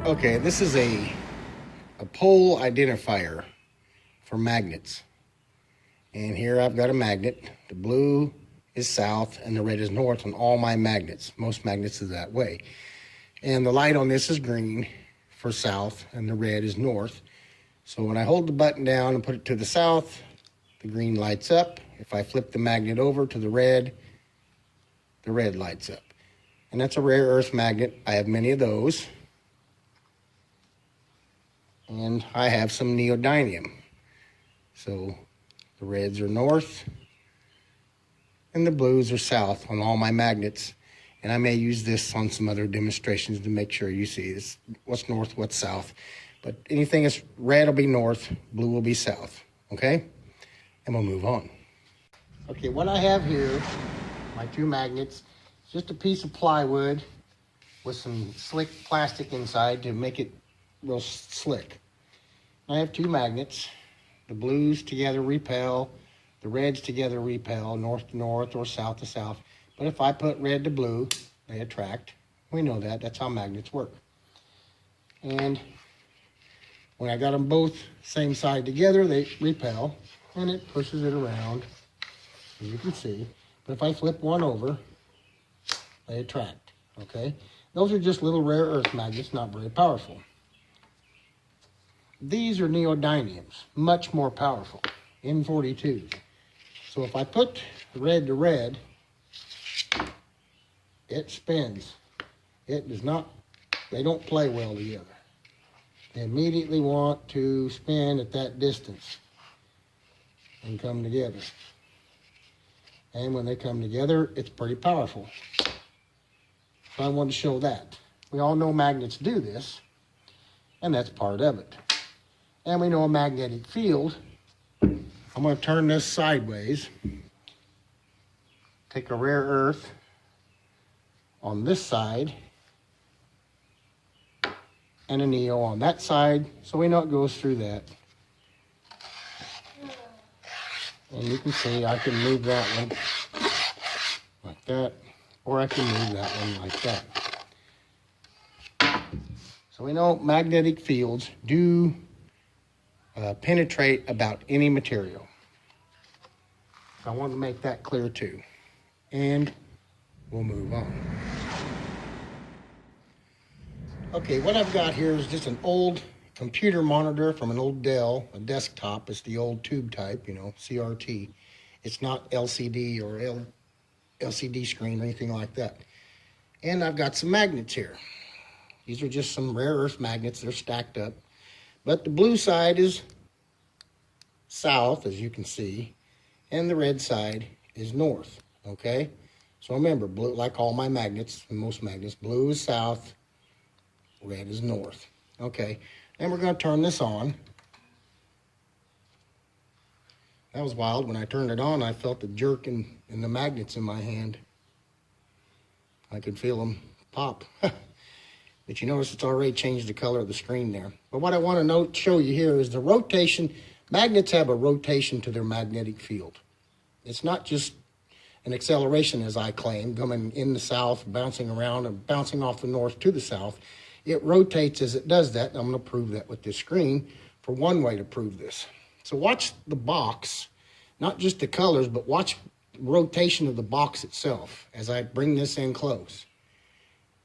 Okay, this is a pole identifier for magnets. And here I've got a magnet. The blue is south and the red is north on all my magnets. Most magnets is that way. And the light on this is green for south and the red is north. So when I hold the button down and put it to the south, the green lights up. If I flip the magnet over to the red lights up. And that's a rare earth magnet. I have many of those. And I have some neodymium. So the reds are north and the blues are south on all my magnets. And I may use this on some other demonstrations to make sure you see this, what's north, what's south. But anything that's red will be north, blue will be south, okay? And we'll move on. Okay, what I have here, my two magnets, is just a piece of plywood with some slick plastic inside to make it real slick. I have two magnets. The blues together repel, the reds together repel, north to north or south to south. But if I put red to blue, they attract. We know that. That's how magnets work. And when I got them both same side together, they repel, and it pushes it around, as you can see. But if I flip one over, they attract, okay? Those are just little rare earth magnets, not very powerful. These are neodymiums, much more powerful, N42s. So if I put red to red, it spins. It does not, they don't play well together. They immediately want to spin at that distance and come together. And when they come together, it's pretty powerful. So I want to show that. We all know magnets do this, and that's part of it. And we know a magnetic field. I'm going to turn this sideways. Take a rare earth on this side and a neo on that side, so we know it goes through that. And you can see I can move that one like that, or I can move that one like that. So we know magnetic fields do penetrate about any material. So I want to make that clear too. And we'll move on. Okay, what I've got here is just an old computer monitor from an old Dell, a desktop. It's the old tube type, you know, CRT. It's not LCD or LCD screen or anything like that. And I've got some magnets here. These are just some rare earth magnets. They're stacked up. But the blue side is south, as you can see, and the red side is north, okay? So remember, blue, like all my magnets, most magnets, blue is south, red is north, okay? And we're going to turn this on. That was wild. When I turned it on, I felt the jerk in the magnets in my hand. I could feel them pop. But you notice it's already changed the color of the screen there. But what I want to show you here is the rotation. Magnets have a rotation to their magnetic field. It's not just an acceleration, as I claim, coming in the south, bouncing around and bouncing off the north to the south. It rotates as it does that, and I'm going to prove that with this screen for one way to prove this. So watch the box, not just the colors, but watch the rotation of the box itself as I bring this in close.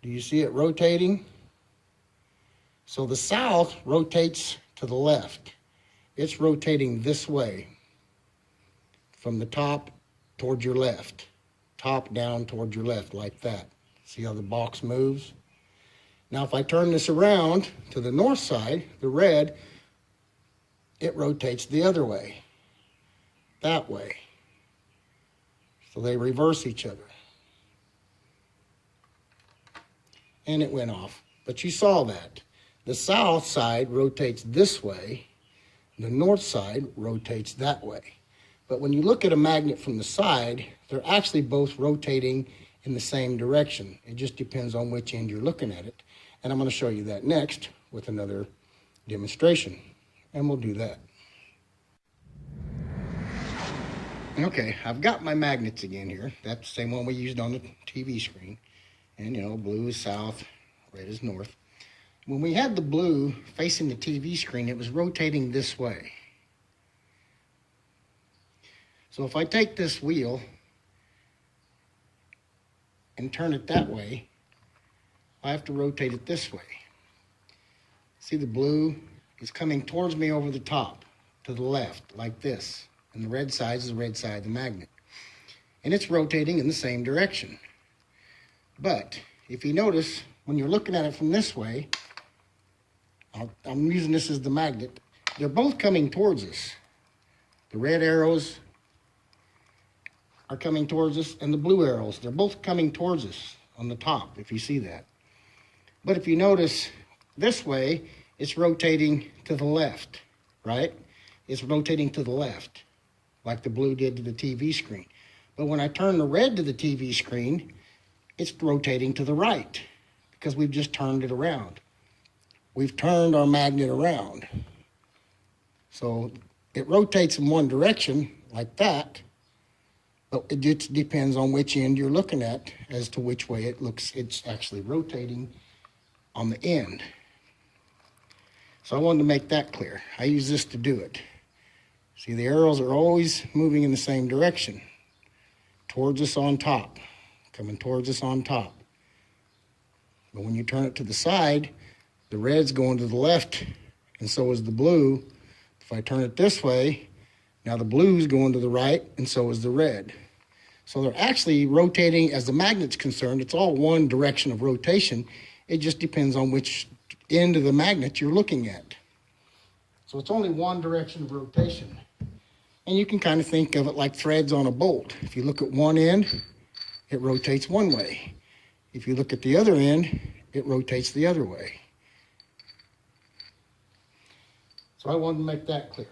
Do you see it rotating? So the south rotates to the left. It's rotating this way, from the top toward your left, top down toward your left, like that. See how the box moves? Now if I turn this around to the north side, the red, it rotates the other way, that way. So they reverse each other. And it went off. But you saw that. The south side rotates this way. The north side rotates that way. But when you look at a magnet from the side, they're actually both rotating in the same direction. It just depends on which end you're looking at it. And I'm going to show you that next with another demonstration. And we'll do that. Okay, I've got my magnets again here. That's the same one we used on the TV screen. And, you know, blue is south, red is north. When we had the blue facing the TV screen, it was rotating this way. So if I take this wheel and turn it that way, I have to rotate it this way. See, the blue is coming towards me over the top, to the left, like this. And the red side is the red side of the magnet. And it's rotating in the same direction. But if you notice, when you're looking at it from this way, I'm using this as the magnet, they're both coming towards us. The red arrows are coming towards us, and the blue arrows, they're both coming towards us on the top, if you see that. But if you notice, this way, it's rotating to the left, right? It's rotating to the left, like the blue did to the TV screen. But when I turn the red to the TV screen, it's rotating to the right, because we've just turned it around. We've turned our magnet around. So it rotates in one direction, like that, but it just depends on which end you're looking at as to which way it looks. It's actually rotating on the end. So I wanted to make that clear. I use this to do it. See, the arrows are always moving in the same direction, towards us on top, coming towards us on top. But when you turn it to the side, the red's going to the left, and so is the blue. If I turn it this way, now the blue's going to the right, and so is the red. So they're actually rotating, as the magnet's concerned, it's all one direction of rotation. It just depends on which end of the magnet you're looking at. So it's only one direction of rotation. And you can kind of think of it like threads on a bolt. If you look at one end, it rotates one way. If you look at the other end, it rotates the other way. So I wanted to make that clear.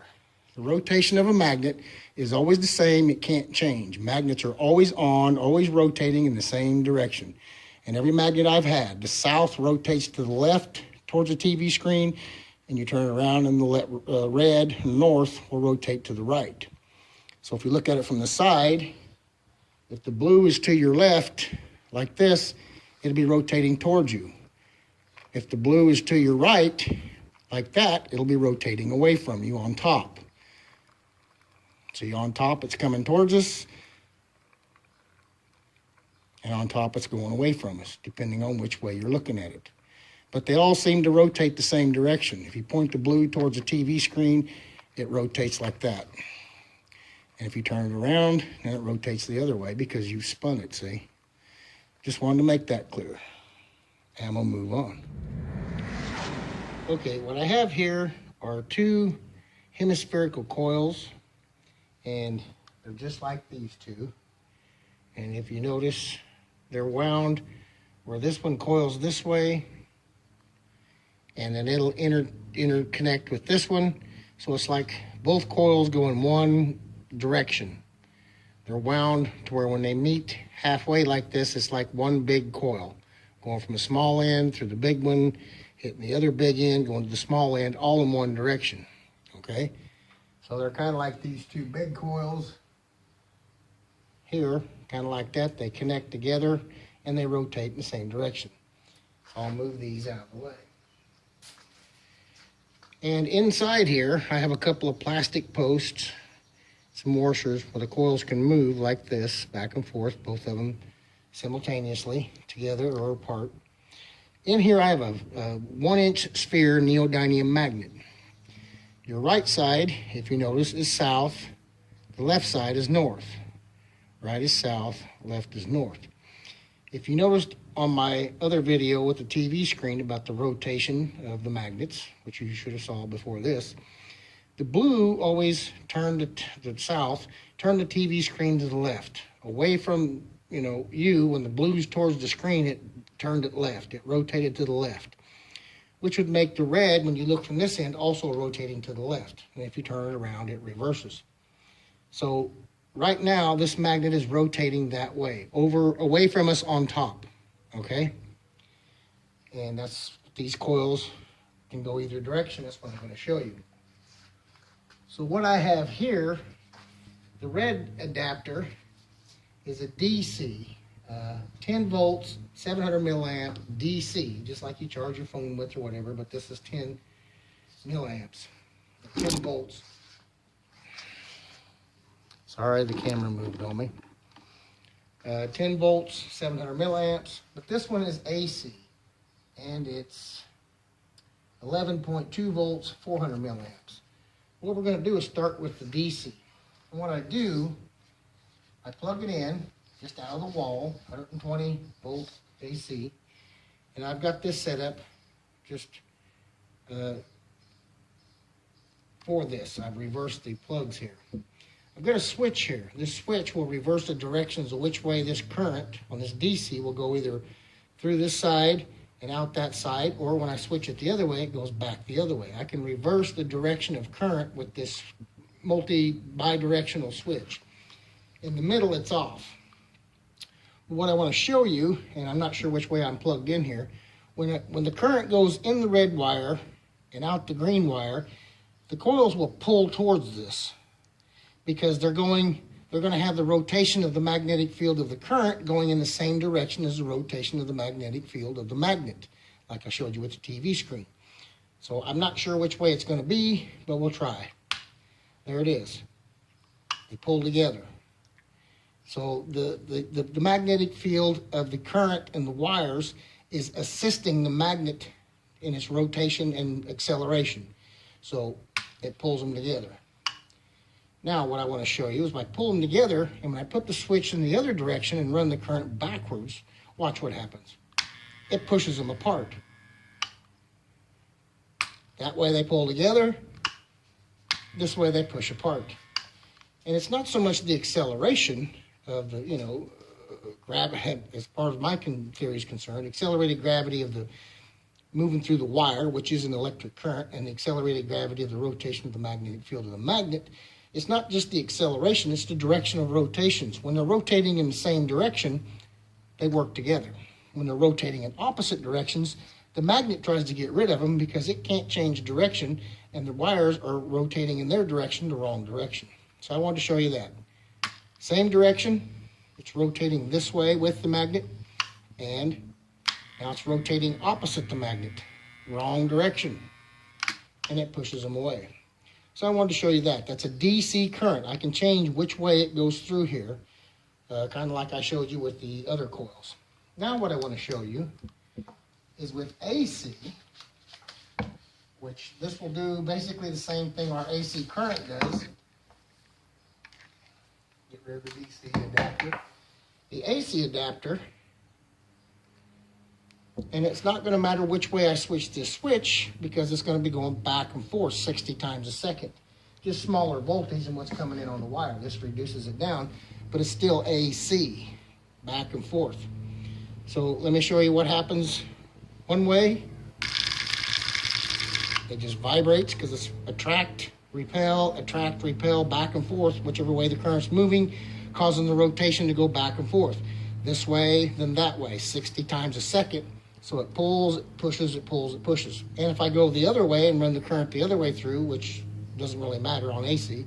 The rotation of a magnet is always the same. It can't change. Magnets are always on, always rotating in the same direction. And every magnet I've had, the south rotates to the left towards the TV screen, and you turn it around, and the red, north, will rotate to the right. So if you look at it from the side, if the blue is to your left, like this, it'll be rotating towards you. If the blue is to your right, like that, it'll be rotating away from you on top. See, on top, it's coming towards us, and on top, it's going away from us, depending on which way you're looking at it. But they all seem to rotate the same direction. If you point the blue towards the TV screen, it rotates like that. And if you turn it around, then it rotates the other way because you've spun it, see? Just wanted to make that clear. And we'll move on. Okay, what I have here are two hemispherical coils, and they're just like these two. And if you notice, they're wound where this one coils this way, and then it'll interconnect with this one. So it's like both coils go in one direction. They're wound to where when they meet halfway like this, it's like one big coil, going from a small end through the big one, hitting the other big end, going to the small end, all in one direction, okay? So they're kind of like these two big coils here, kind of like that. They connect together, and they rotate in the same direction. So I'll move these out of the way. And inside here, I have a couple of plastic posts, some washers where the coils can move like this, back and forth, both of them simultaneously, together or apart. In here, I have a 1-inch sphere neodymium magnet. Your right side, if you notice, is south. The left side is north. Right is south, left is north. If you noticed on my other video with the TV screen about the rotation of the magnets, which you should have saw before this, the blue always turned to the south, turned the TV screen to the left. Away from, you, when the blue's towards the screen, it turned it left. It rotated to the left, which would make the red, when you look from this end, also rotating to the left. And if you turn it around, it reverses. So right now, this magnet is rotating that way, away from us on top, okay? And these coils can go either direction. That's what I'm going to show you. So what I have here, the red adapter is a DC 10 volts, 700 milliamp DC, just like you charge your phone with or whatever, but this is 10 milliamps, 10 volts. Sorry, the camera moved on me. 10 volts, 700 milliamps, but this one is AC, and it's 11.2 volts, 400 milliamps. What we're going to do is start with the DC. And what I do, I plug it in just out of the wall, 120 volt AC, and I've got this set up just for this. I've reversed the plugs here. I've got a switch here. This switch will reverse the directions of which way this current on this DC will go, either through this side and out that side, or when I switch it the other way, it goes back the other way. I can reverse the direction of current with this bi-directional switch. In the middle, it's off. What I want to show you, and I'm not sure which way I'm plugged in here, when the current goes in the red wire and out the green wire, the coils will pull towards this, because they're going to have the rotation of the magnetic field of the current going in the same direction as the rotation of the magnetic field of the magnet, like I showed you with the TV screen. So I'm not sure which way it's going to be, but we'll try. There it is. They pull together. So the magnetic field of the current and the wires is assisting the magnet in its rotation and acceleration. So it pulls them together. Now what I want to show you is by pulling them together, and when I put the switch in the other direction and run the current backwards, watch what happens. It pushes them apart. That way they pull together, this way they push apart. And it's not so much the acceleration of the, gravity, as far as my theory is concerned, accelerated gravity of the moving through the wire, which is an electric current, and the accelerated gravity of the rotation of the magnetic field of the magnet. It's not just the acceleration, it's the direction of rotations. When they're rotating in the same direction, they work together. When they're rotating in opposite directions, the magnet tries to get rid of them because it can't change direction, and the wires are rotating in their direction, the wrong direction. So I wanted to show you that. Same direction, it's rotating this way with the magnet, and now it's rotating opposite the magnet, wrong direction, and it pushes them away. So I wanted to show you that. That's a DC current. I can change which way it goes through here, kind of like I showed you with the other coils. Now what I want to show you is with AC, which this will do basically the same thing our AC current does. Get rid of the DC adapter. The AC adapter, and it's not going to matter which way I switch this switch, because it's going to be going back and forth 60 times a second. Just smaller voltage than what's coming in on the wire. This reduces it down, but it's still AC, back and forth. So let me show you what happens one way. It just vibrates because it's attract, repel, back and forth, whichever way the current's moving, causing the rotation to go back and forth. This way, then that way, 60 times a second. So it pulls, it pushes, it pulls, it pushes. And if I go the other way and run the current the other way through, which doesn't really matter on AC,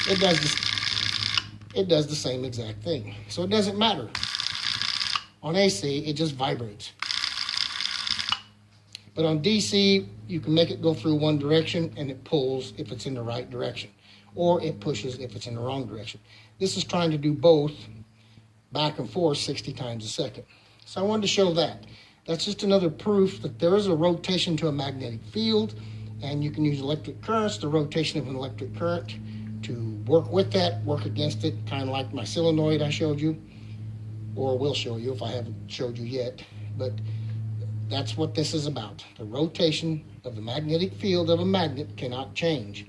it does the same exact thing. So it doesn't matter. On AC, it just vibrates. But on DC, you can make it go through one direction, and it pulls if it's in the right direction, or it pushes if it's in the wrong direction. This is trying to do both, back and forth 60 times a second. So I wanted to show that. That's just another proof that there is a rotation to a magnetic field, and you can use electric currents, the rotation of an electric current, to work with that, work against it, kind of like my solenoid I showed you, or will show you if I haven't showed you yet. But that's what this is about. The rotation of the magnetic field of a magnet cannot change.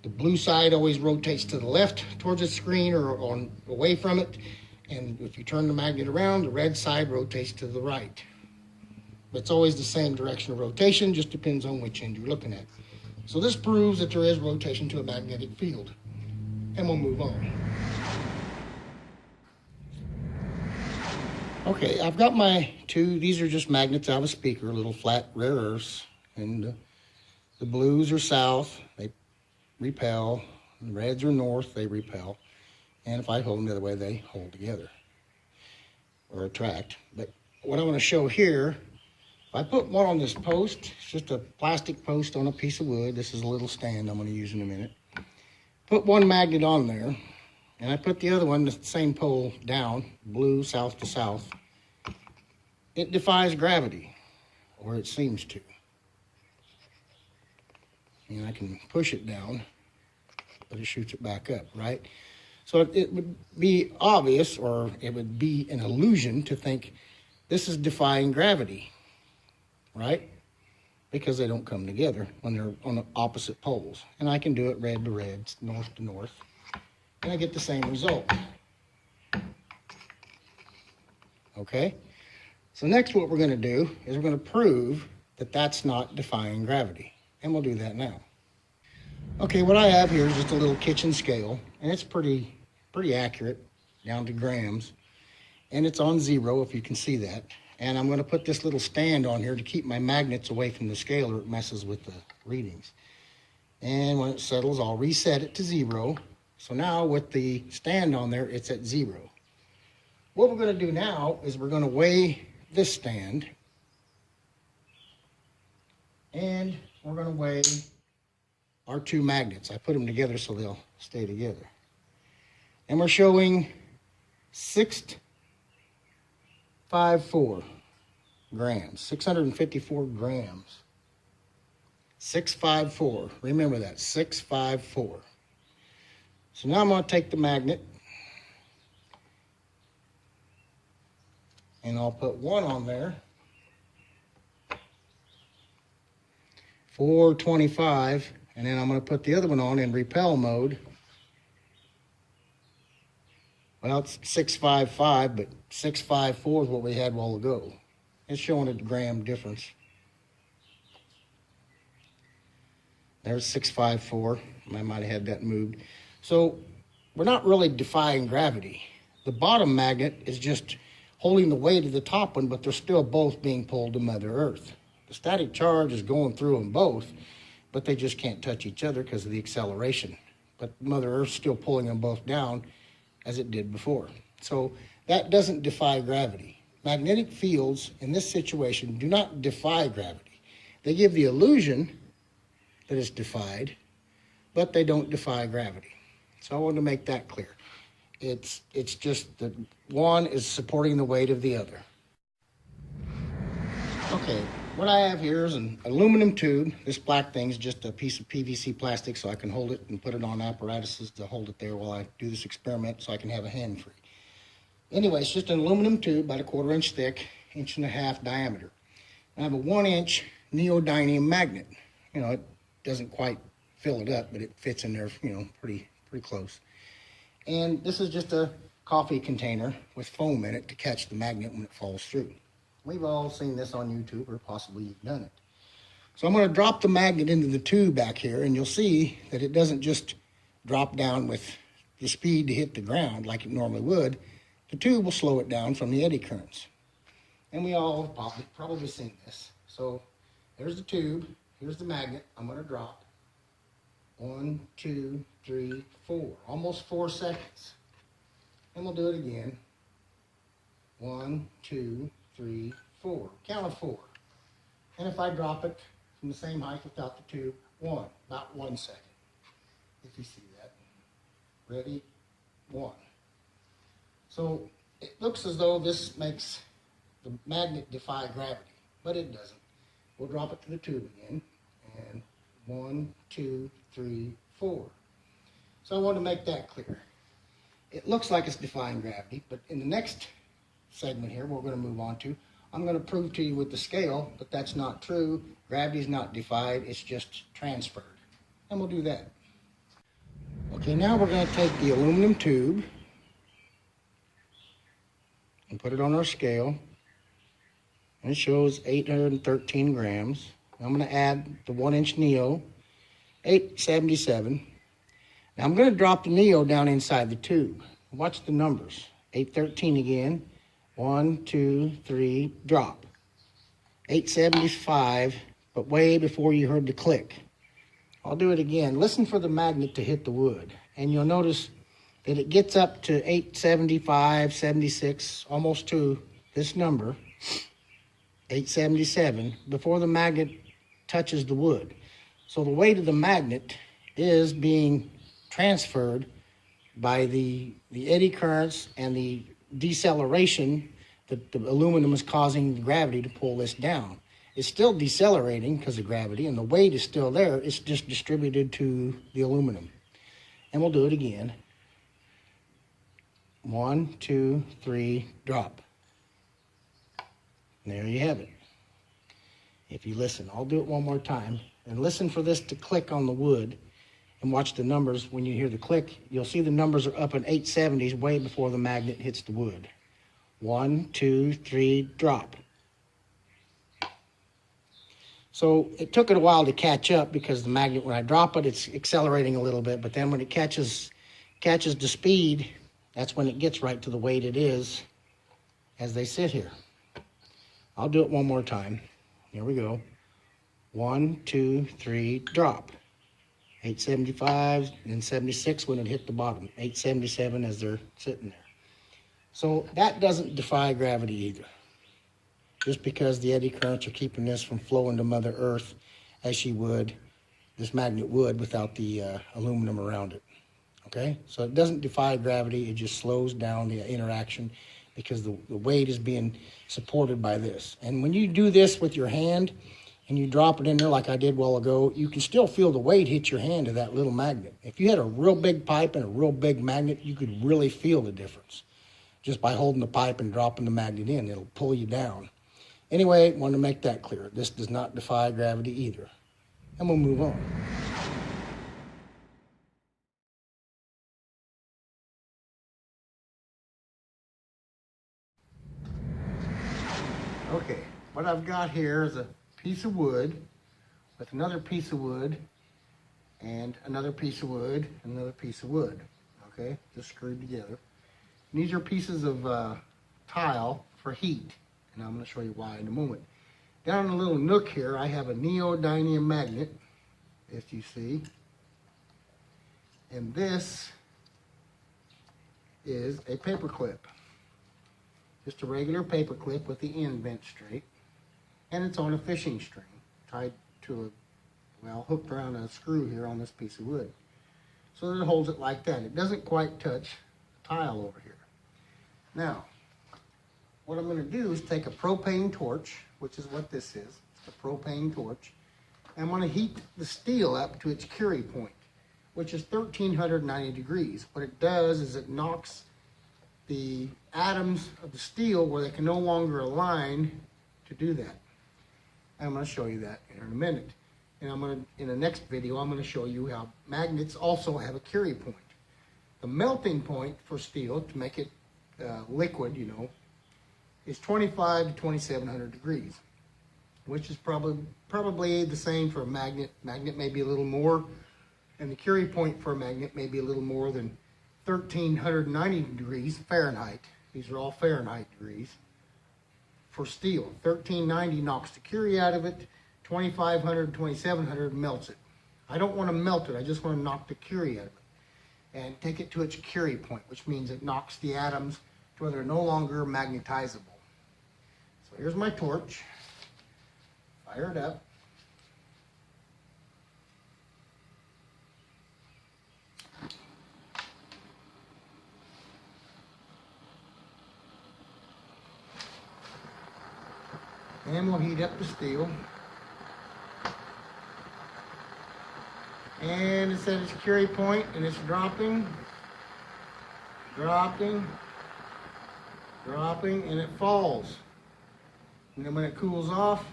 The blue side always rotates to the left towards the screen or away from it, and if you turn the magnet around, the red side rotates to the right. But it's always the same direction of rotation, just depends on which end you're looking at. So this proves that there is rotation to a magnetic field. And we'll move on. Okay, I've got my two, these are just magnets out of a speaker, little flat rare earths. And the blues are south, they repel. The reds are north, they repel. And if I hold them the other way, they hold together. or attract. But what I want to show here, if I put one on this post, it's just a plastic post on a piece of wood. This is a little stand I'm going to use in a minute. Put one magnet on there, and I put the other one, the same pole, down, blue, south to south. It defies gravity, or it seems to. And I can push it down, but it shoots it back up, right? So it would be obvious, or it would be an illusion to think this is defying gravity, right? Because they don't come together when they're on the opposite poles. And I can do it red to red, north to north, and I get the same result. Okay? So next what we're going to do is we're going to prove that that's not defying gravity. And we'll do that now. Okay, what I have here is just a little kitchen scale, and it's pretty accurate, down to grams. And it's on 0, if you can see that. And I'm going to put this little stand on here to keep my magnets away from the scale, or it messes with the readings. And when it settles, I'll reset it to 0. So now with the stand on there, it's at 0. What we're going to do now is we're going to weigh this stand. And we're going to weigh our 2 magnets. I put them together so they'll stay together. And we're showing 654 grams, 654 grams. 654, remember that, 654. So now I'm going to take the magnet and I'll put one on there, 425, and then I'm going to put the other one on in repel mode. Well, it's 655, but 654 is what we had a while ago. It's showing a gram difference. There's 654. I might have had that moved. So we're not really defying gravity. The bottom magnet is just holding the weight of the top one, but they're still both being pulled to Mother Earth. The static charge is going through them both, but they just can't touch each other because of the acceleration. But Mother Earth's still pulling them both down as it did before. So that doesn't defy gravity. Magnetic fields in this situation do not defy gravity. They give the illusion that it's defied, but they don't defy gravity. So I want to make that clear. It's just that one is supporting the weight of the other. Okay, what I have here is an aluminum tube. This black thing is just a piece of PVC plastic so I can hold it and put it on apparatuses to hold it there while I do this experiment so I can have a hand free. Anyway, it's just an aluminum tube about 1/4 inch thick, 1.5 inch diameter. I have a 1-inch neodymium magnet. You know, it doesn't quite fill it up, but it fits in there, you know, pretty close. And this is just a coffee container with foam in it to catch the magnet when it falls through. We've all seen this on YouTube, or possibly you've done it. So I'm going to drop the magnet into the tube back here, and you'll see that it doesn't just drop down with the speed to hit the ground like it normally would. The tube will slow it down from the eddy currents. And we all have probably seen this. So there's the tube, here's the magnet I'm going to drop. 1, 2, 3, 4, almost 4 seconds. And we'll do it again. 1, 2, 3, 4. Count of 4. And if I drop it from the same height without the tube, 1, about 1 second. If you see that. Ready? 1. So it looks as though this makes the magnet defy gravity, but it doesn't. We'll drop it to the tube again. And 1, 2, 3, 4. So I want to make that clear. It looks like it's defying gravity, but in the next segment here, we're going to move on to, I'm going to prove to you with the scale that that's not true. Gravity is not defied, it's just transferred. And we'll do that. Okay, now we're going to take the aluminum tube and put it on our scale. And it shows 813 grams. I'm going to add the 1-inch Neo, 877. Now I'm going to drop the Neo down inside the tube. Watch the numbers. 813 again. 1, 2, 3, drop. 875, but way before you heard the click. I'll do it again. Listen for the magnet to hit the wood. And you'll notice that it gets up to 875, 76, almost to this number, 877, before the magnet touches the wood. So the weight of the magnet is being transferred by the eddy currents and the deceleration that the aluminum is causing the gravity to pull this down. It's still decelerating because of gravity, and the weight is still there. It's just distributed to the aluminum. And we'll do it again. 1, 2, 3, drop. And there you have it. If you listen, I'll do it one more time. And listen for this to click on the wood. And watch the numbers. When you hear the click, you'll see the numbers are up in 870s way before the magnet hits the wood. 1, 2, 3, drop. So it took it a while to catch up because the magnet, when I drop it, it's accelerating a little bit. But then when it catches the speed, that's when it gets right to the weight it is as they sit here. I'll do it one more time. Here we go. 1, 2, 3, drop. 875 and 76 when it hit the bottom. 877 as they're sitting there. So that doesn't defy gravity either. Just because the eddy currents are keeping this from flowing to Mother Earth as she would, this magnet would, without the aluminum around it. Okay? So it doesn't defy gravity, it just slows down the interaction because the weight is being supported by this. And when you do this with your hand and you drop it in there like I did a while ago, you can still feel the weight hit your hand to that little magnet. If you had a real big pipe and a real big magnet, you could really feel the difference. Just by holding the pipe and dropping the magnet in, it'll pull you down. Anyway, want to make that clear. This does not defy gravity either. And we'll move on. Okay, what I've got here is a piece of wood with another piece of wood and another piece of wood and another piece of wood. Okay, just screwed together. And these are pieces of tile for heat, and I'm going to show you why in a moment. Down in a little nook here, I have a neodymium magnet, as you see, and this is a paper clip. Just a regular paper clip with the end bent straight, and it's on a fishing string tied to hooked around a screw here on this piece of wood. So that it holds it like that. It doesn't quite touch the tile over here. Now, what I'm going to do is take a propane torch, which is what this is. It's a propane torch. And I'm going to heat the steel up to its Curie point, which is 1390 degrees. What it does is it knocks the atoms of the steel where they can no longer align to do that. And I'm going to show you that in a minute. And in the next video, I'm going to show you how magnets also have a Curie point. The melting point for steel, to make it liquid, is 25 to 2700 degrees, which is probably the same for a magnet. Magnet may be a little more, and the Curie point for a magnet may be a little more than 1390 degrees Fahrenheit. These are all Fahrenheit degrees for steel. 1390 knocks the Curie out of it. 2500, 2700 melts it. I don't want to melt it. I just want to knock the Curie out of it and take it to its Curie point, which means it knocks the atoms to where they're no longer magnetizable. So here's my torch. Fire it up. And we'll heat up the steel. And it's at its Curie point, and it's dropping, dropping, dropping, and it falls. And then when it cools off,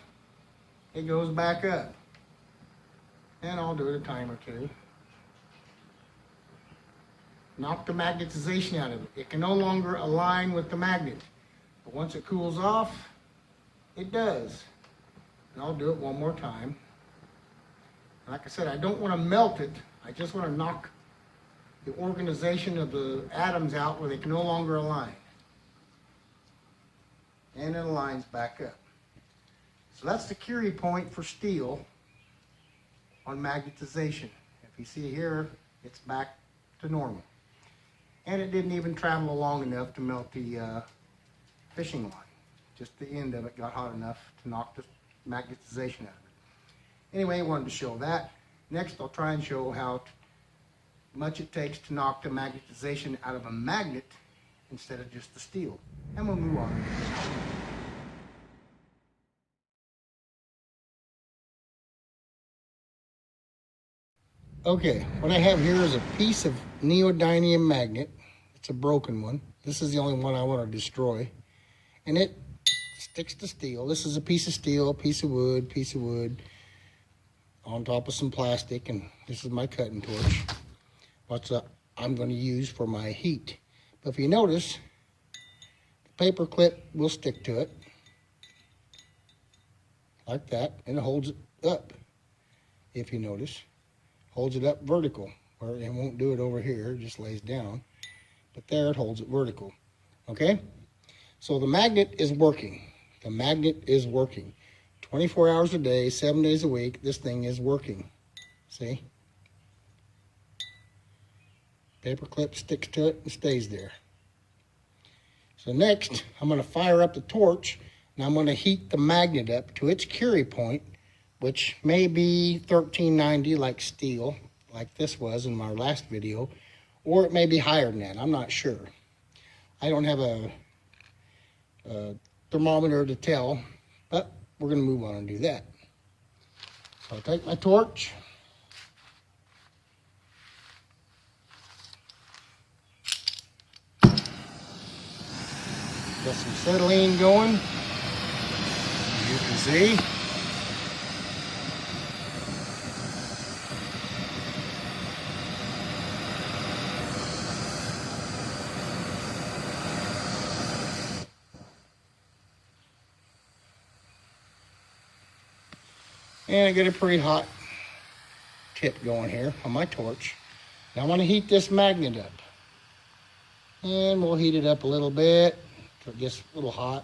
it goes back up. And I'll do it a time or two. Knock the magnetization out of it. It can no longer align with the magnet. But once it cools off, it does. And I'll do it one more time. Like I said, I don't want to melt it. I just want to knock the organization of the atoms out where they can no longer align. And it aligns back up. So that's the Curie point for steel on magnetization. If you see here, it's back to normal. And it didn't even travel long enough to melt the fishing line. Just the end of it got hot enough to knock the magnetization out of it. Anyway, I wanted to show that. Next, I'll try and show how much it takes to knock the magnetization out of a magnet instead of just the steel. And we'll move on. Okay, what I have here is a piece of neodymium magnet. It's a broken one. This is the only one I want to destroy. And it sticks to steel. This is a piece of steel, piece of wood, on top of some plastic, and this is my cutting torch. What I'm going to use for my heat. But if you notice, the paper clip will stick to it, like that, and it holds it up, if you notice. Holds it up vertical, or it won't do it over here, it just lays down. But there it holds it vertical, okay? So the magnet is working. The magnet is working. 24 hours a day, 7 days a week, this thing is working. See? Paper clip sticks to it and stays there. So next, I'm going to fire up the torch, and I'm going to heat the magnet up to its Curie point, which may be 1390 like steel, like this was in my last video, or it may be higher than that. I'm not sure. I don't have a thermometer to tell, but we're going to move on and do that. So I'll take my torch. Got some acetylene going, as you can see. And I get a pretty hot tip going here on my torch. Now I want to heat this magnet up. And we'll heat it up a little bit so it gets a little hot.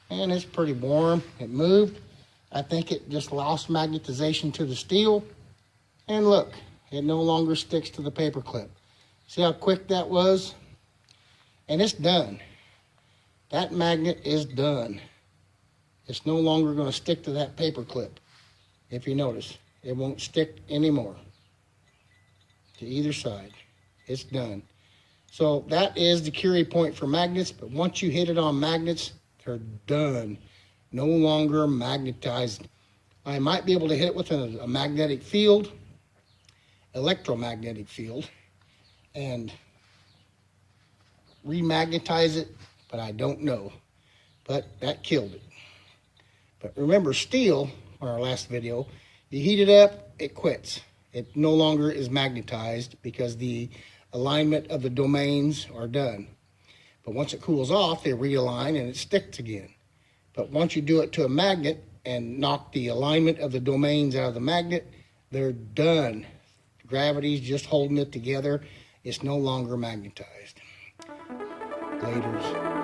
And it's pretty warm. It moved. I think it just lost magnetization to the steel. And look, it no longer sticks to the paper clip. See how quick that was? And it's done. That magnet is done. It's no longer going to stick to that paper clip. If you notice, it won't stick anymore to either side. It's done. So that is the Curie point for magnets, but once you hit it on magnets, they're done. No longer magnetized. I might be able to hit it with a magnetic field, electromagnetic field, and remagnetize it, but I don't know. But that killed it. But remember, steel, on our last video, you heat it up, it quits. It no longer is magnetized because the alignment of the domains are done. But once it cools off, they realign and it sticks again. But once you do it to a magnet and knock the alignment of the domains out of the magnet, they're done. Gravity's just holding it together. It's no longer magnetized. Laters.